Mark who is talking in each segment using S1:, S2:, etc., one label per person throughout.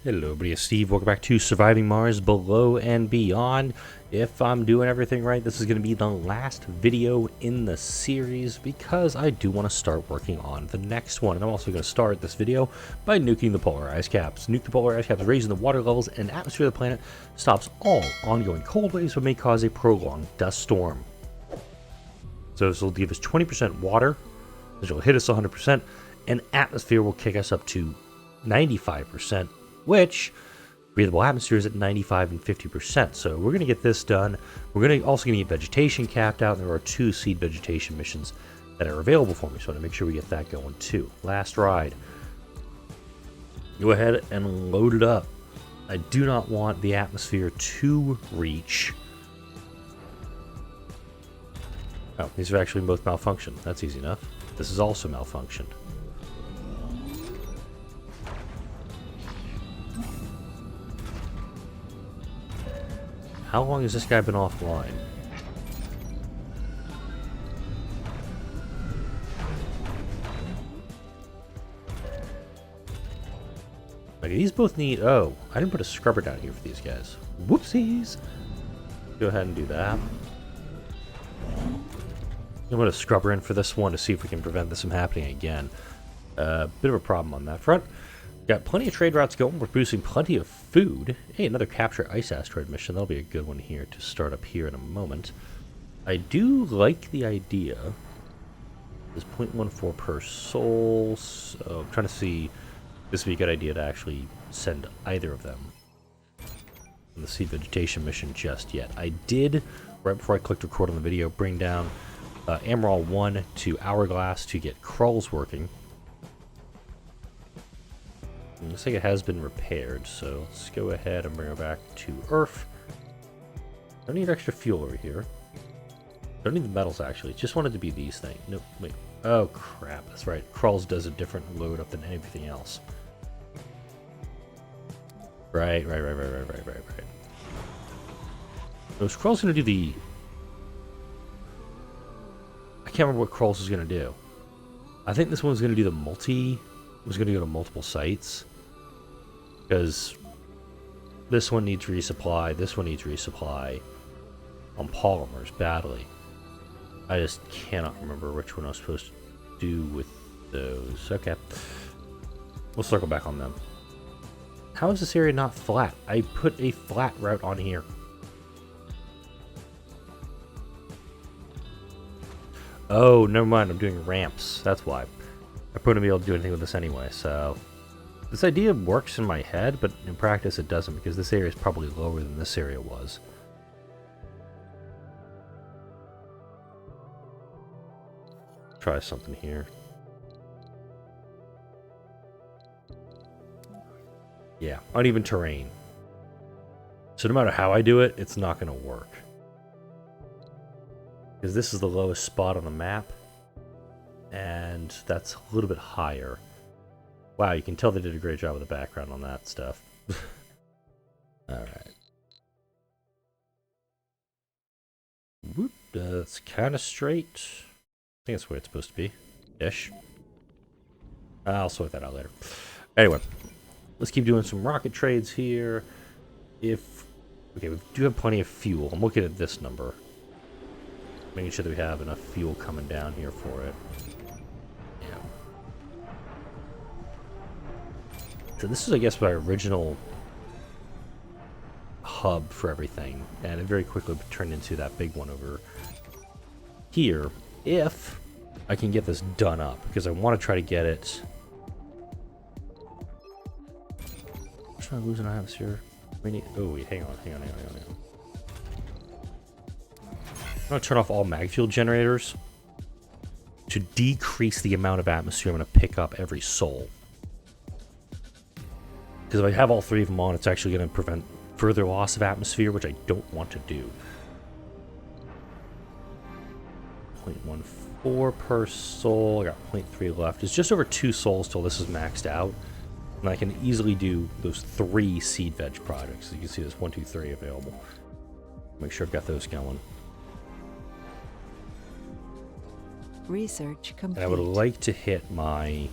S1: Hello everybody, it's Steve. Welcome back to Surviving Mars Below and Beyond. If I'm doing everything right, this is going to be the last video in the series because I do want to start working on the next one. And I'm also going to start this video by nuking the polar ice caps. Nuke the polar ice caps, raising the water levels and atmosphere of the planet, stops all ongoing cold waves but may cause a prolonged dust storm. So this will give us 20% water, which will hit us 100%, and atmosphere will kick us up to 95%. Which breathable atmosphere is at 95 and 50%. So we're going to get this done. We're also going to get vegetation capped out. And there are 2 seed vegetation missions that are available for me. So I want to make sure we get that going too. Last ride. Go ahead and load it up. I do not want the atmosphere to reach. Oh, these are actually both malfunctioned. That's easy enough. This is also malfunctioned. How long has this guy been offline? Like, these both need... Oh, I didn't put a scrubber down here for these guys. Whoopsies! Go ahead and do that. I'm going to put a scrubber in for this one to see if we can prevent this from happening again. Bit of a problem on that front. Got plenty of trade routes going. We're producing plenty of food. Hey, another capture ice asteroid mission. That'll be a good one here to start up here in a moment. I do like the idea. There's 0.14 per soul. So I'm trying to see if this would be a good idea to actually send either of them on the seed vegetation mission just yet. I did, right before I clicked record on the video, bring down Amaral 1 to Hourglass to get crawls working. Looks like it has been repaired, so let's go ahead and bring it back to Earth. Don't need extra fuel over here. Don't need the metals, actually. Just wanted to be these things. Nope, wait. Oh, crap. That's right. Crawls does a different load up than anything else. Right. Those Crawls going to do the... I can't remember what Crawls is going to do. I think this one's going to do the multi... It was going to go to multiple sites. Because this one needs resupply, this one needs resupply on polymers badly. I just cannot remember which one I was supposed to do with those. Okay. We'll circle back on them. How is this area not flat? I put a flat route on here. Oh, never mind. I'm doing ramps. That's why. I wouldn't be able to do anything with this anyway, so... This idea works in my head, but in practice it doesn't, because this area is probably lower than this area was. Try something here. Yeah, uneven terrain. So no matter how I do it, it's not going to work. Because this is the lowest spot on the map. And that's a little bit higher. Wow, you can tell they did a great job with the background on that stuff. Alright. Whoop, that's kind of straight. I think that's where it's supposed to be. Ish. I'll sort that out later. Anyway, let's keep doing some rocket trades here. Okay, we do have plenty of fuel. I'm looking at this number. Making sure that we have enough fuel coming down here for it. So this is, I guess, my original hub for everything, and it very quickly turned into that big one over here, if I can get this done up, because I want to try to get it... Should I lose an atmosphere? Oh, wait, hang on. I'm going to turn off all mag fuel generators to decrease the amount of atmosphere I'm going to pick up every soul. Because if I have all 3 of them on, it's actually going to prevent further loss of atmosphere, which I don't want to do. 0.14 per soul. I got 0.3 left. It's just over 2 souls till this is maxed out. And I can easily do those 3 seed veg projects. You can see there's 1, 2, 3 available. Make sure I've got those going.
S2: Research complete.
S1: And I would like to hit my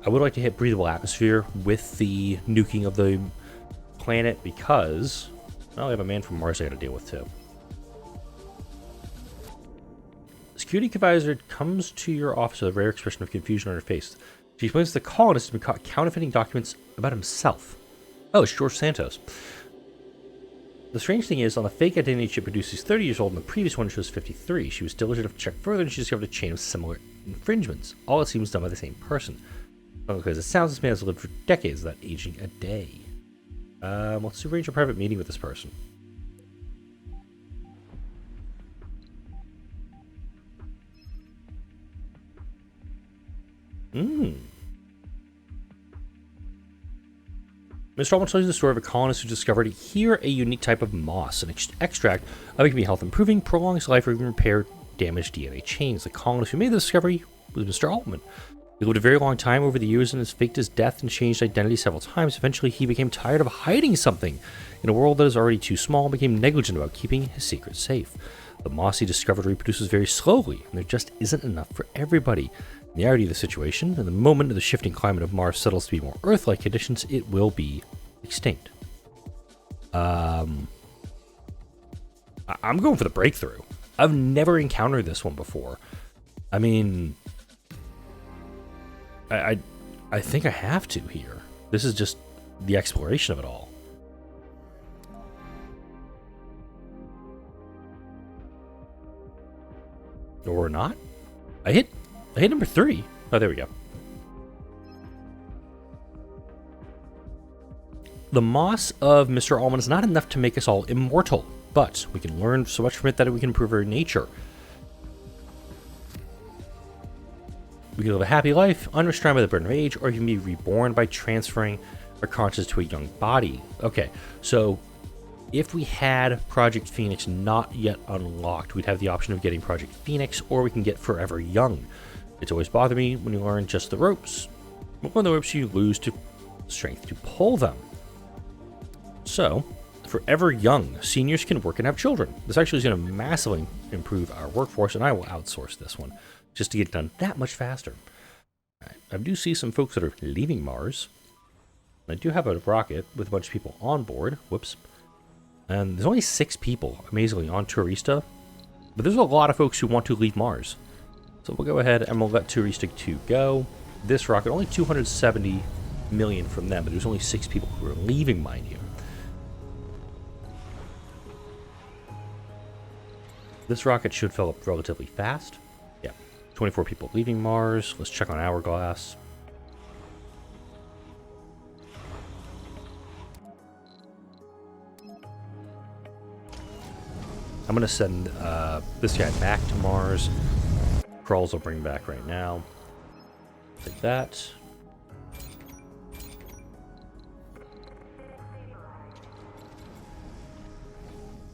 S1: I would like to hit breathable atmosphere with the nuking of the planet because, well, we have a man from Mars I gotta deal with too. Security advisor comes to your office with a rare expression of confusion on her face. She explains the colonists have been caught counterfeiting documents about himself. Oh, it's George Santos. The strange thing is, on the fake identity chip produced, he's 30 years old, and the previous one shows 53. She was diligent enough to check further, and she discovered a chain of similar infringements. All it seems done by the same person. Because it sounds this man has lived for decades without aging a day. Let's arrange a private meeting with this person. Mr. Allman tells you the story of a colonist who discovered here a unique type of moss. An extract of it can be health improving, prolongs life, or even repair damaged DNA chains. The colonist who made the discovery was Mr. Altman. He lived a very long time over the years and has faked his death and changed identity several times. Eventually, he became tired of hiding something in a world that is already too small and became negligent about keeping his secret safe. The moss he discovered reproduces very slowly, and there just isn't enough for everybody. In the reality of the situation, in the moment the shifting climate of Mars settles to be more Earth-like conditions, it will be extinct. I'm going for the breakthrough. I've never encountered this one before. I mean, I think I have to here. This is just the exploration of it all. Or not? I hit number 3. Oh, there we go. The moss of Mr. Allman is not enough to make us all immortal, but we can learn so much from it that we can improve our nature. We can live a happy life, unrestrained by the burden of age, or you can be reborn by transferring our consciousness to a young body. Okay, so if we had Project Phoenix not yet unlocked, we'd have the option of getting Project Phoenix, or we can get Forever Young. It's always bothered me when you learn just the ropes. When the ropes, you lose to strength to pull them. So, Forever Young, seniors can work and have children. This actually is going to massively improve our workforce, and I will outsource this one just to get it done that much faster. Right. I do see some folks that are leaving Mars. I do have a rocket with a bunch of people on board. Whoops. And there's only 6 people, amazingly, on Turista. But there's a lot of folks who want to leave Mars. So we'll go ahead and we'll let Turista 2 go. This rocket, only 270 million from them, but there's only 6 people who are leaving, mind you. This rocket should fill up relatively fast. Yeah, 24 people leaving Mars. Let's check on Hourglass. I'm going to send this guy back to Mars. Crawls will bring back right now. Like that.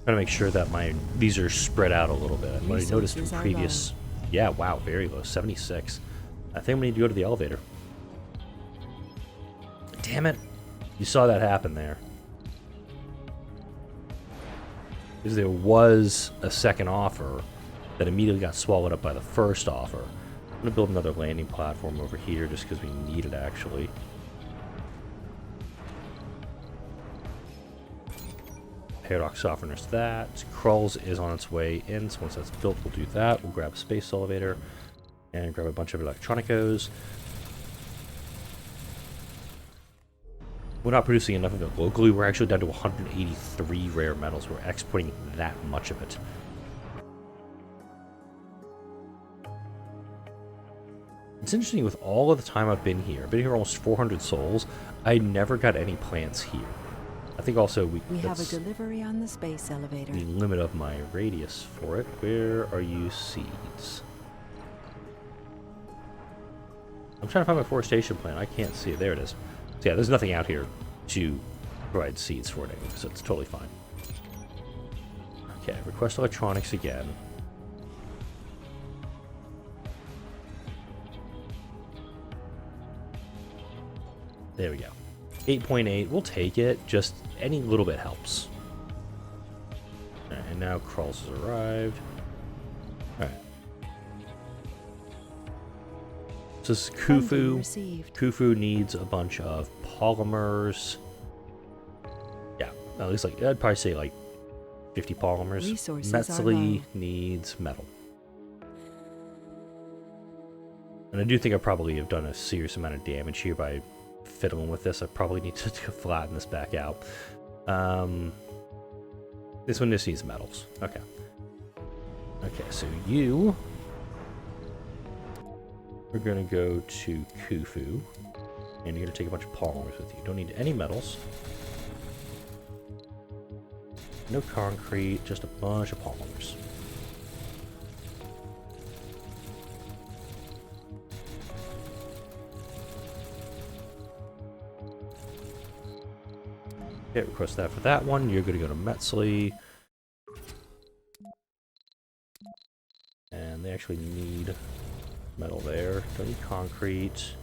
S1: Trying to make sure that these are spread out a little bit. What I noticed in previous... Yeah, wow, very low. 76. I think we need to go to the elevator. Damn it. You saw that happen there. Because there was a second offer that immediately got swallowed up by the first offer. I'm going to build another landing platform over here just because we need it, actually. Paradox softeners that. Krulls is on its way in, so once that's built, we'll do that. We'll grab a space elevator and grab a bunch of electronicos. We're not producing enough of it locally. We're actually down to 183 rare metals. We're exporting that much of it. It's interesting, with all of the time I've been here almost 400 souls, I never got any plants here. I think also we
S2: have a delivery on the space elevator.
S1: The limit of my radius for it. Where are you, seeds? I'm trying to find my forestation plan. I can't see it. There it is. So yeah, there's nothing out here to provide seeds for it anyway, so it's totally fine. Okay, request electronics again. There we go. 8.8, we'll take it. Just any little bit helps. Alright, and now Krulls has arrived. Alright. This is
S2: Funding
S1: Khufu.
S2: received.
S1: Khufu needs a bunch of polymers. Yeah, at least like I'd probably say like 50 polymers.
S2: Resources are
S1: Metzli
S2: low.
S1: needs metal. And I do think I probably have done a serious amount of damage here by fiddling with this. I probably need to flatten this back out. This one just needs metals. Okay. Okay, so you are going to go to Khufu, and you're going to take a bunch of polymers with you. Don't need any metals. No concrete, just a bunch of polymers. Okay, request that for that one. You're going to go to Metzli. And they actually need metal there. Don't need concrete.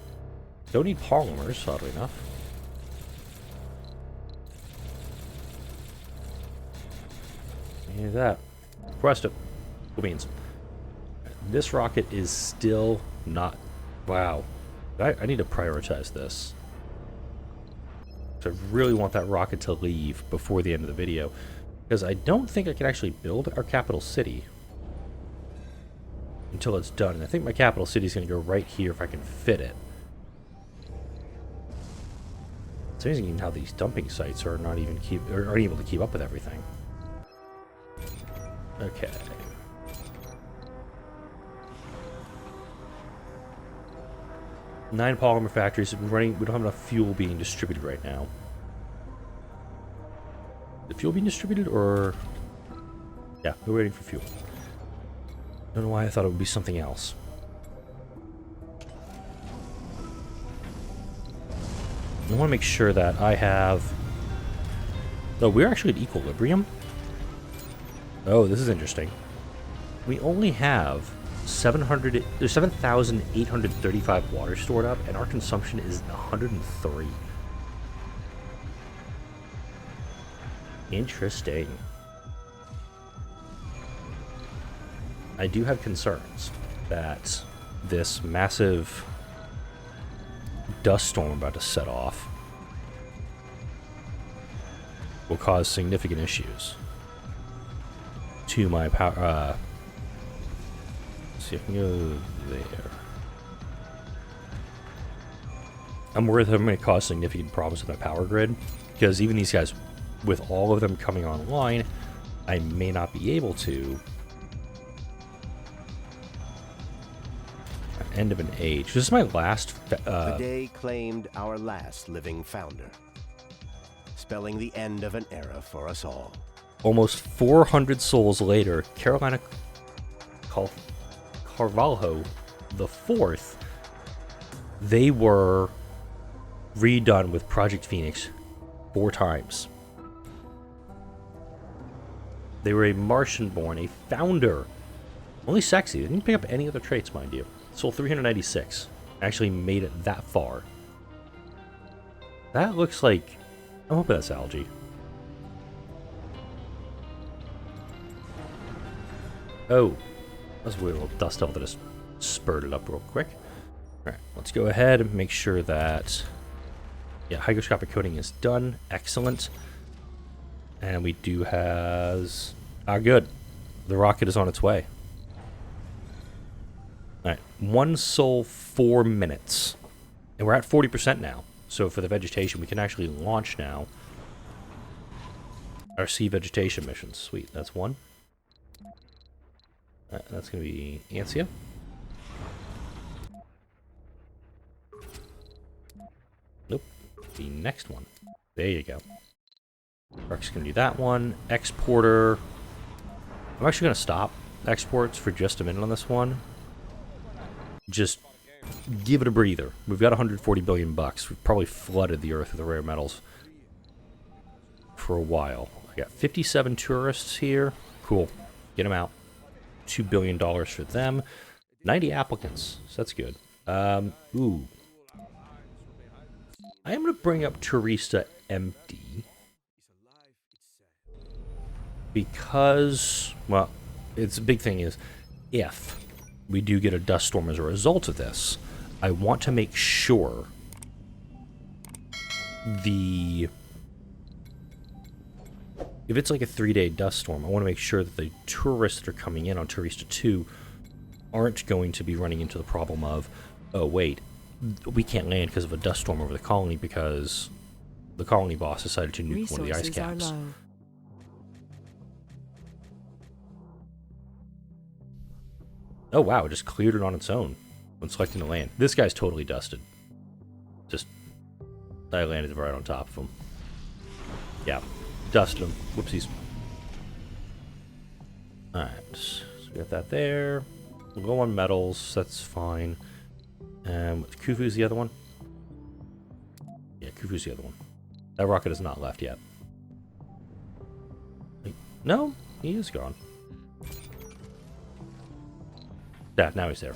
S1: Don't need polymers, oddly enough. Any of that. Request it. Cool beans. This rocket is still not... Wow. I need to prioritize this. So I really want that rocket to leave before the end of the video, because I don't think I can actually build our capital city until it's done. And I think my capital city is going to go right here if I can fit it. It's amazing how these dumping sites are not even aren't able to keep up with everything. Okay. Nine polymer factories. We don't have enough fuel being distributed right now. The fuel being distributed, or yeah, we're waiting for fuel. Don't know why I thought it would be something else. I want to make sure that I have. Oh, we're actually at equilibrium. Oh, this is interesting. We only have 7,835 water stored up, and our consumption is 103. Interesting. I do have concerns that this massive dust storm about to set off will cause significant issues to my power. See if I can go there. I'm worried that I'm going to cause significant problems with my power grid, because even these guys, with all of them coming online, I may not be able to. End of an age. This is my last.
S3: The day claimed our last living founder, spelling the end of an era for us all.
S1: Almost 400 souls later, Carolina Carvalho the Fourth, they were redone with Project Phoenix 4 times. They were a Martian-born, a founder. Only sexy. They didn't pick up any other traits, mind you. Sold 396. Actually made it that far. That looks like... I'm hoping that's algae. Oh. That's a weird little dust devil that just spurted up real quick. Alright, let's go ahead and make sure that... Yeah, hygroscopic coating is done. Excellent. And we do has... good. The rocket is on its way. Alright, 1 soul, 4 minutes. And we're at 40% now. So for the vegetation, we can actually launch now our sea vegetation missions. Sweet, that's 1. That's going to be Ansia. Nope. The next one. There you go. Arc's going to do that one. Exporter. I'm actually going to stop exports for just a minute on this one. Just give it a breather. We've got 140 billion bucks. We've probably flooded the earth with the rare metals for a while. I got 57 tourists here. Cool. Get them out. $2 billion for them. 90 applicants. So that's good. Ooh. I am going to bring up Teresa empty. Because, well, it's a big thing is, if we do get a dust storm as a result of this, I want to make sure if it's like a 3-day dust storm, I want to make sure that the tourists that are coming in on Tourista 2 aren't going to be running into the problem of, oh wait, we can't land because of a dust storm over the colony because the colony boss decided to nuke one of the ice caps. Oh wow, it just cleared it on its own when selecting the land. This guy's totally dusted. Just, I landed right on top of him. Yeah, dusted him. Whoopsies. Alright, so we got that there. We'll go on metals, that's fine. Khufu's the other one? Yeah, Khufu's the other one. That rocket is not left yet. Wait, no, he is gone. Yeah, now he's there.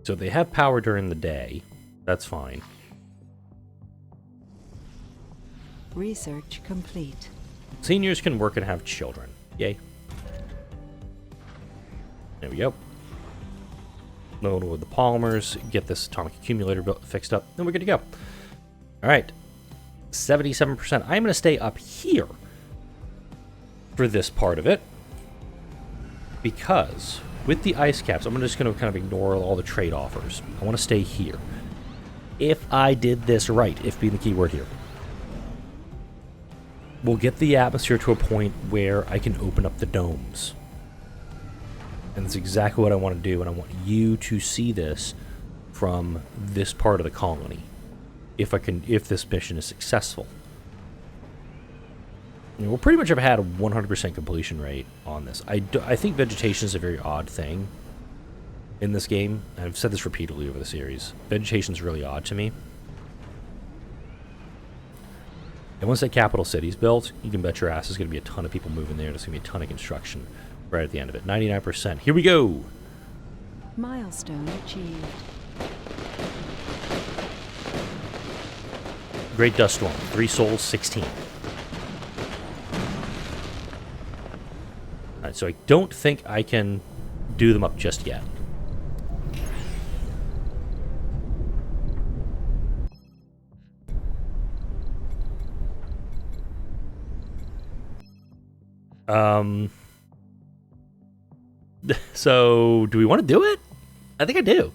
S1: So they have power during the day. That's fine.
S2: Research complete.
S1: Seniors can work and have children. Yay. There we go. Load with the polymers, get this atomic accumulator fixed up, then we're good to go. Alright. 77%. I'm going to stay up here for this part of it. Because with the ice caps, I'm just going to kind of ignore all the trade offers. I want to stay here. If I did this right, if being the key word here, we'll get the atmosphere to a point where I can open up the domes. And that's exactly what I want to do, and I want you to see this from this part of the colony. If this mission is successful. We'll pretty much have had a 100% completion rate on this. I think vegetation is a very odd thing in this game. I've said this repeatedly over the series. Vegetation is really odd to me. And once that capital city's built, you can bet your ass there's going to be a ton of people moving there. There's going to be a ton of construction right at the end of it. 99%. Here we go!
S2: Milestone achieved.
S1: Great Dust Storm. 3 souls, 16. Alright, so I don't think I can do them up just yet. So, do we want to do it? I think I do.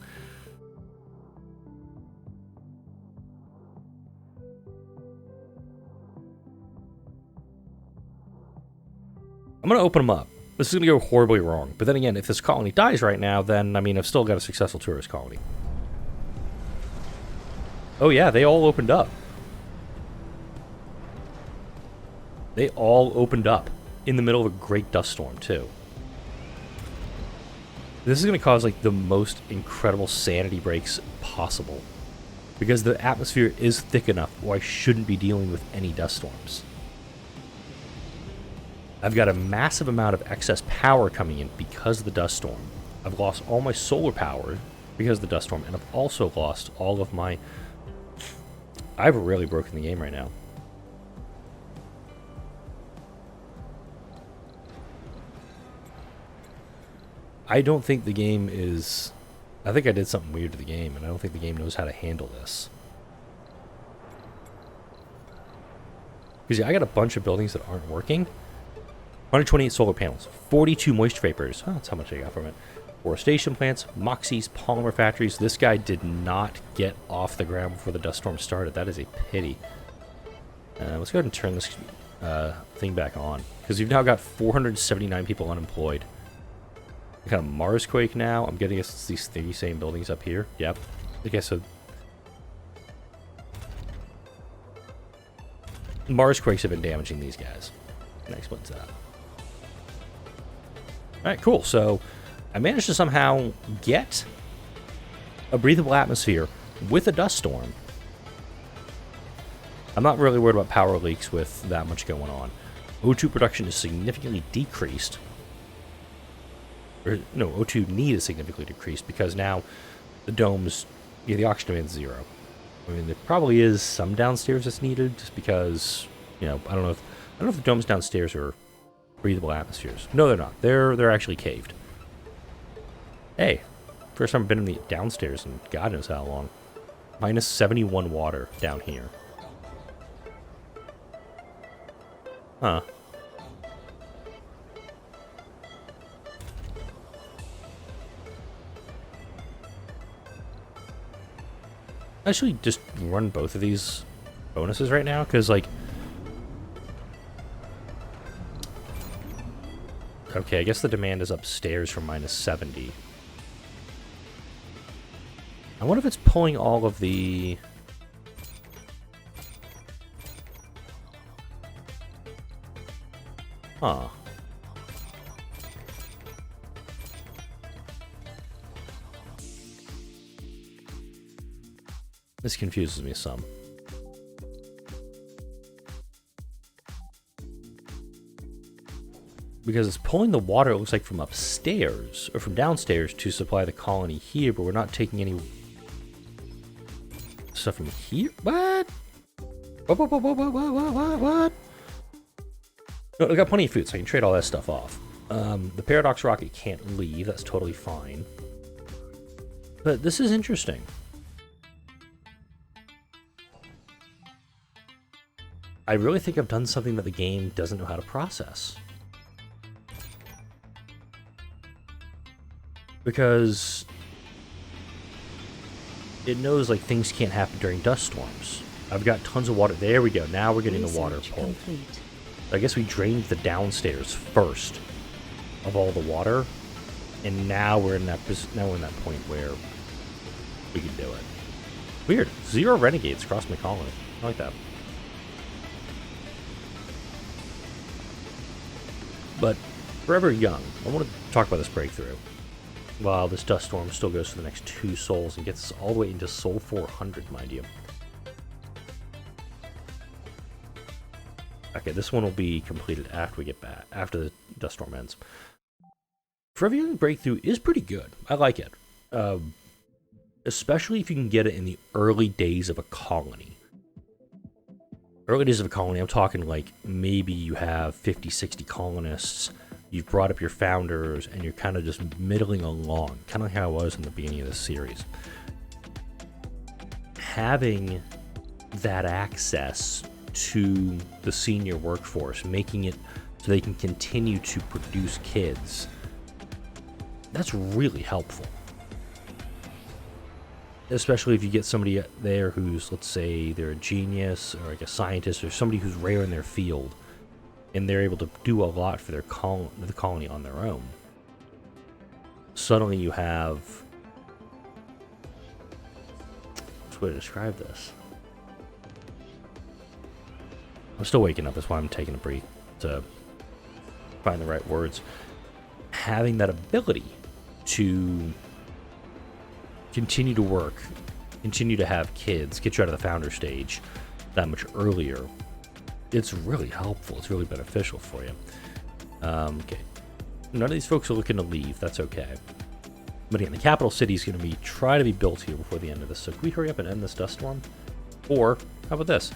S1: I'm going to open them up. This is going to go horribly wrong. But then again, if this colony dies right now, then, I mean, I've still got a successful tourist colony. Oh yeah, they all opened up. They all opened up in the middle of a great dust storm, too. This is going to cause, like, the most incredible sanity breaks possible. Because the atmosphere is thick enough where I shouldn't be dealing with any dust storms. I've got a massive amount of excess power coming in because of the dust storm. I've lost all my solar power because of the dust storm, and I've also lost all of my... I've really broken the game right now. I don't think the game is... I think I did something weird to the game, and I don't think the game knows how to handle this. Because yeah, I got a bunch of buildings that aren't working. 128 solar panels, 42 moisture vapors. Oh, that's how much I got from it. Forestation plants, Moxies, polymer factories. This guy did not get off the ground before the dust storm started. That is a pity. Let's go ahead and turn this thing back on. Because we've now got 479 people unemployed. Kind of Marsquake now. I'm getting us these 3 same buildings up here. Yep. Okay, so Marsquakes have been damaging these guys. That explains that. Alright, cool. So I managed to somehow get a breathable atmosphere with a dust storm. I'm not really worried about power leaks with that much going on. O2 production is significantly decreased. Or, no, O2 need is significantly decreased because now the domes, yeah, the oxygen demand is 0. I mean, there probably is some downstairs that's needed just because, you know, I don't know if the domes downstairs are Breathable atmospheres. No, they're not. They're actually caved. Hey, first time I've been in the downstairs in God knows how long. Minus 71 water down here. Huh. Actually, just run both of these bonuses right now, because, like... Okay, I guess the demand is upstairs from minus 70. I wonder if it's pulling all of the... Huh. This confuses me some. Because it's pulling the water, it looks like, from upstairs, or from downstairs to supply the colony here, but we're not taking any stuff from here? What? What? No, I got plenty of food, so I can trade all that stuff off. The Paradox rocket can't leave, that's totally fine. But this is interesting. I really think I've done something that the game doesn't know how to process. Because it knows, like, things can't happen during dust storms. I've got tons of water. There we go. Now we're getting the water pulled. I guess we drained the downstairs first of all the water, and now we're in that point where we can do it. Weird. 0 renegades across my colony. I like that. But forever young, I want to talk about this breakthrough. While this dust storm still goes for the next 2 souls and gets us all the way into Soul 400, mind you. Okay, this one will be completed after we get back, after the dust storm ends. Forever Young Breakthrough is pretty good. I like it. Especially if you can get it in the early days of a colony. Early days of a colony, I'm talking like maybe you have 50, 60 colonists. You've brought up your founders, and you're kind of just middling along, kind of how I was in the beginning of this series. Having that access to the senior workforce, making it so they can continue to produce kids, that's really helpful. Especially if you get somebody there who's, let's say, they're a genius, or like a scientist, or somebody who's rare in their field, and they're able to do a lot for their the colony on their own. Suddenly you have... what's the way to describe this? I'm still waking up, that's why I'm taking a break to find the right words. Having that ability to continue to work, continue to have kids, get you out of the founder stage that much earlier, it's really helpful. It's really beneficial for you. Okay. None of these folks are looking to leave. That's okay. But again, the capital city is going to try to be built here before the end of this. So can we hurry up and end this dust storm? Or how about this?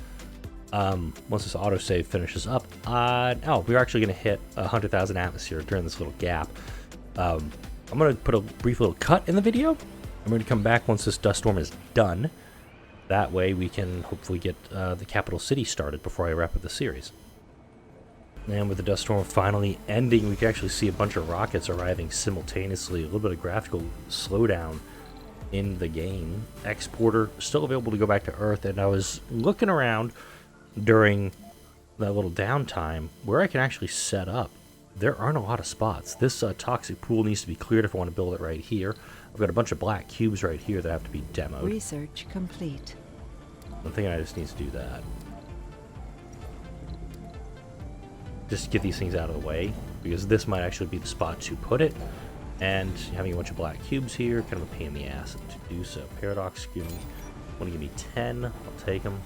S1: Once this autosave finishes up, we're actually going to hit 100,000 atmosphere during this little gap. I'm going to put a brief little cut in the video. I'm going to come back once this dust storm is done. That way we can hopefully get the capital city started before I wrap up the series. And with the dust storm finally ending, we can actually see a bunch of rockets arriving simultaneously. A little bit of graphical slowdown in the game. Exporter still available to go back to Earth, and I was looking around during that little downtime where I can actually set up. There aren't a lot of spots. This toxic pool needs to be cleared if I want to build it right here. I've got a bunch of black cubes right here that have to be demoed.
S2: Research complete.
S1: I'm thinking I just need to do that. Just get these things out of the way, because this might actually be the spot to put it. And having a bunch of black cubes here, kind of a pain in the ass to do so. Paradox, want to give me 10, I'll take them.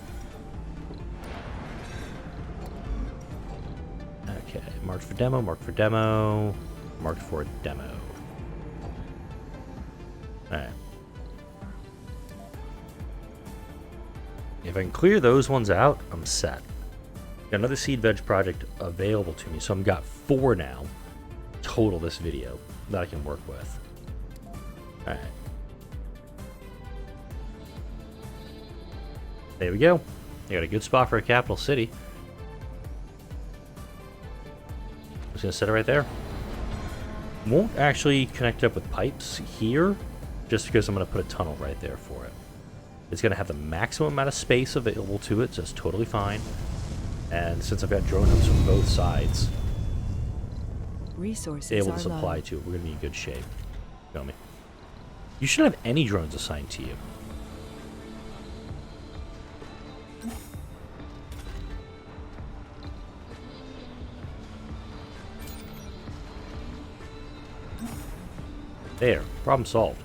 S1: Okay, marked for demo, marked for demo, marked for demo. Alright. If I can clear those ones out, I'm set. Got another seed veg project available to me, so I've got 4 now total this video that I can work with. Alright. There we go. You got a good spot for a capital city. Just gonna set it right there. Won't actually connect it up with pipes here, just because I'm gonna put a tunnel right there for it. It's gonna have the maximum amount of space available to it, so it's totally fine. And since I've got drone hubs from both sides,
S2: Resources
S1: able
S2: are
S1: to supply
S2: low.
S1: to it, we're gonna be in good shape. Feel me? You shouldn't have any drones assigned to you. There, problem solved.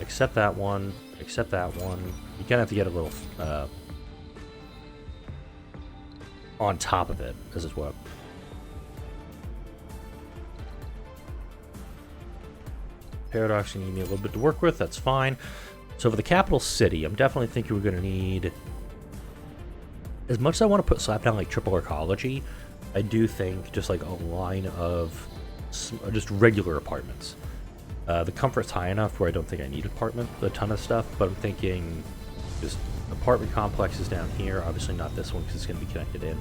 S1: Accept that one, accept that one. You kind of have to get a little on top of it. This is what. Paradox, you need me a little bit to work with, that's fine. So for the capital city, I'm definitely thinking we're going to need... As much as I want to put slap down like triple ecology, I do think just like a line of just regular apartments. The comfort's high enough where I don't think I need a ton of stuff, but I'm thinking just apartment complexes down here. Obviously not this one because it's going to be connected in,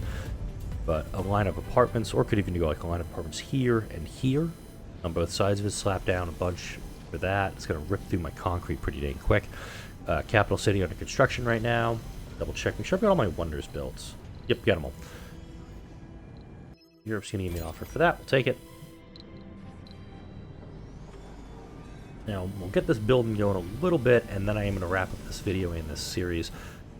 S1: but a line of apartments, or could even go like a line of apartments here and here on both sides of it. Slap down a bunch for that. It's going to rip through my concrete pretty dang quick. Capital city under construction right now. Double check. Make sure I've got all my wonders built. Yep, got them all. Europe's going to give me an offer for that. We'll take it. Now, we'll get this building going a little bit, and then I am going to wrap up this video and this series.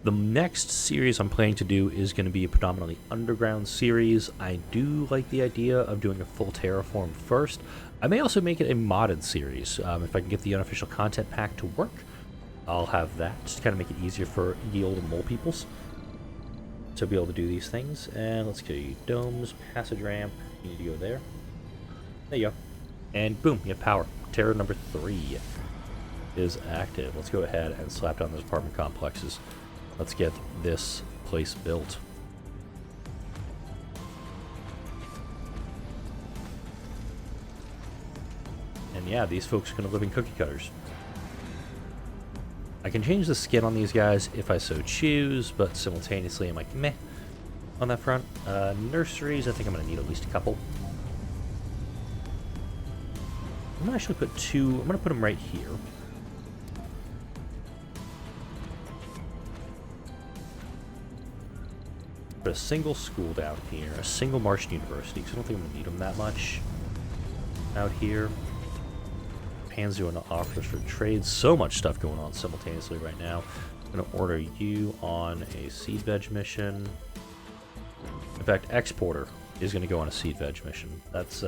S1: The next series I'm planning to do is going to be a predominantly underground series. I do like the idea of doing a full terraform first. I may also make it a modded series. If I can get the unofficial content pack to work, I'll have that, just to kind of make it easier for yield and mole peoples to be able to do these things. And let's go domes, passage ramp. You need to go there. There you go. And boom, you have power. Terra number 3 is active. Let's go ahead and slap down those apartment complexes. Let's get this place built. And yeah, these folks are going to live in cookie cutters. I can change the skin on these guys if I so choose, but simultaneously I'm like, meh, on that front. Nurseries, I think I'm going to need at least a couple. I'm going to actually put 2, I'm going to put them right here. Put a single school down here, a single Martian university, because I don't think I'm going to need them that much out here. Hands doing offers for trade. So much stuff going on simultaneously right now. I'm going to order you on a seed veg mission. In fact, exporter is going to go on a seed veg mission. That's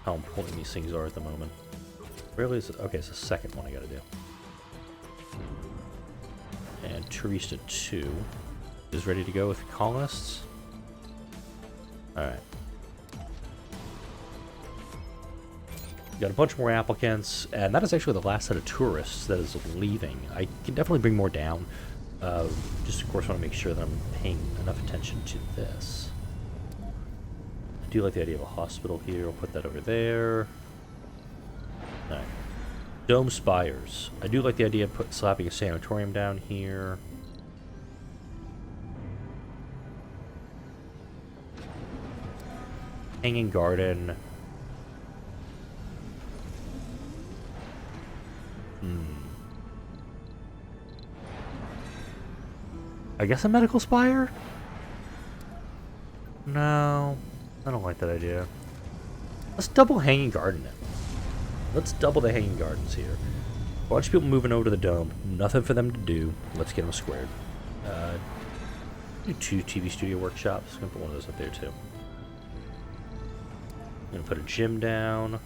S1: how important these things are at the moment. Really is it? Okay, it's the second one I got to do. And Terista 2 is ready to go with colonists. Alright. Got a bunch more applicants, and that is actually the last set of tourists that is leaving. I can definitely bring more down. Just, of course, want to make sure that I'm paying enough attention to this. I do like the idea of a hospital here. I'll put that over there. Alright. Dome spires. I do like the idea of slapping a sanatorium down here. Hanging garden. I guess a medical spire? No, I don't like that idea. Let's double hanging garden it. Let's double the hanging gardens here. A bunch of people moving over to the dome. Nothing for them to do. Let's get them squared. Do 2 TV studio workshops. I'm gonna put one of those up there too. I'm gonna put a gym down.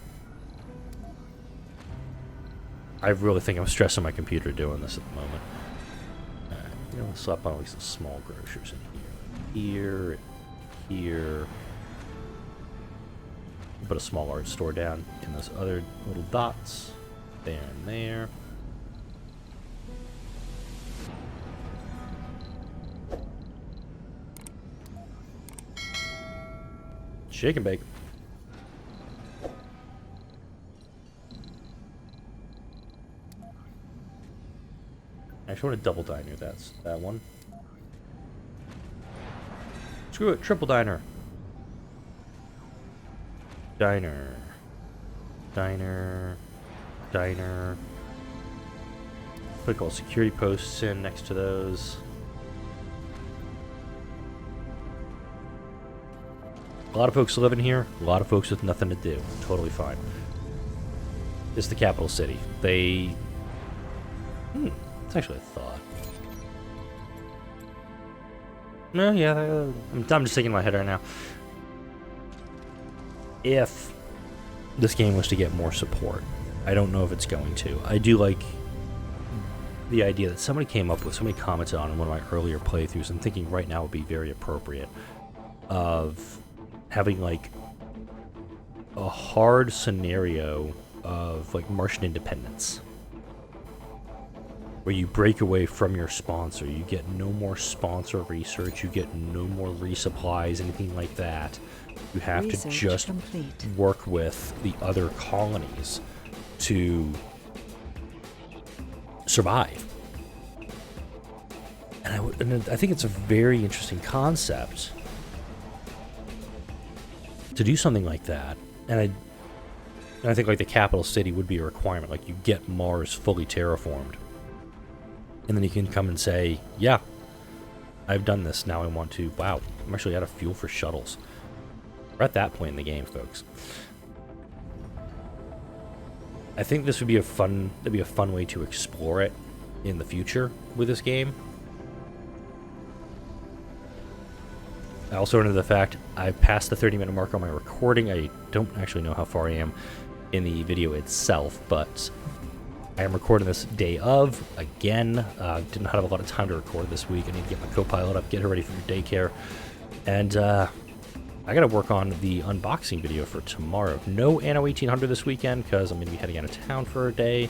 S1: I really think I'm stressing my computer doing this at the moment. You know, slap on at least some small grocers in here. Here. Put a small art store down in those other little dots. There and there. Shake and bake. I actually want a double diner. That's that one. Screw it, triple diner. Diner. Diner. Diner. Put all security posts in next to those. A lot of folks live in here. A lot of folks with nothing to do. Totally fine. It's the capital city. They... it's actually a thought. No, yeah, I'm just thinking in my head right now. If this game was to get more support, I don't know if it's going to. I do like the idea that somebody came up with, somebody commented on in one of my earlier playthroughs, and thinking right now would be very appropriate, of having like a hard scenario of like Martian independence, where you break away from your sponsor. You get no more sponsor research, you get no more resupplies, anything like that. You have to just work with the other colonies to survive. And I think it's a very interesting concept to do something like that. And I think like the capital city would be a requirement. Like you get Mars fully terraformed, and then you can come and say, yeah, I've done this. Now I want to, wow, I'm actually out of fuel for shuttles. We're at that point in the game, folks. I think this would be that'd be a fun way to explore it in the future with this game. I also into the fact I've passed the 30-minute mark on my recording. I don't actually know how far I am in the video itself, but I am recording this day of. Again, did not have a lot of time to record this week. I need to get my co-pilot up, get her ready for daycare, and I gotta work on the unboxing video for tomorrow. No Anno 1800 this weekend because I'm gonna be heading out of town for a day.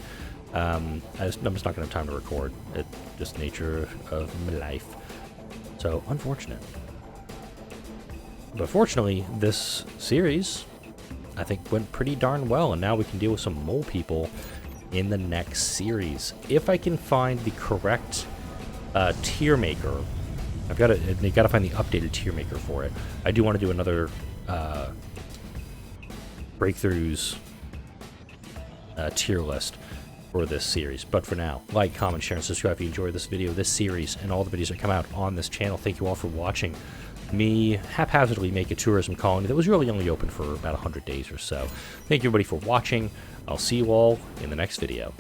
S1: I'm just not gonna have time to record. It's just nature of my life. So unfortunate. But fortunately, this series, I think, went pretty darn well, and now we can deal with some mole people in the next series. If I can find the correct tier maker, they gotta find the updated tier maker for it. I do want to do another breakthroughs tier list for this series. But for now, like, comment, share, and subscribe if you enjoyed this video, this series, and all the videos that come out on this channel. Thank you all for watching me haphazardly make a tourism colony that was really only open for about 100 days or so. Thank you everybody for watching. I'll see you all in the next video.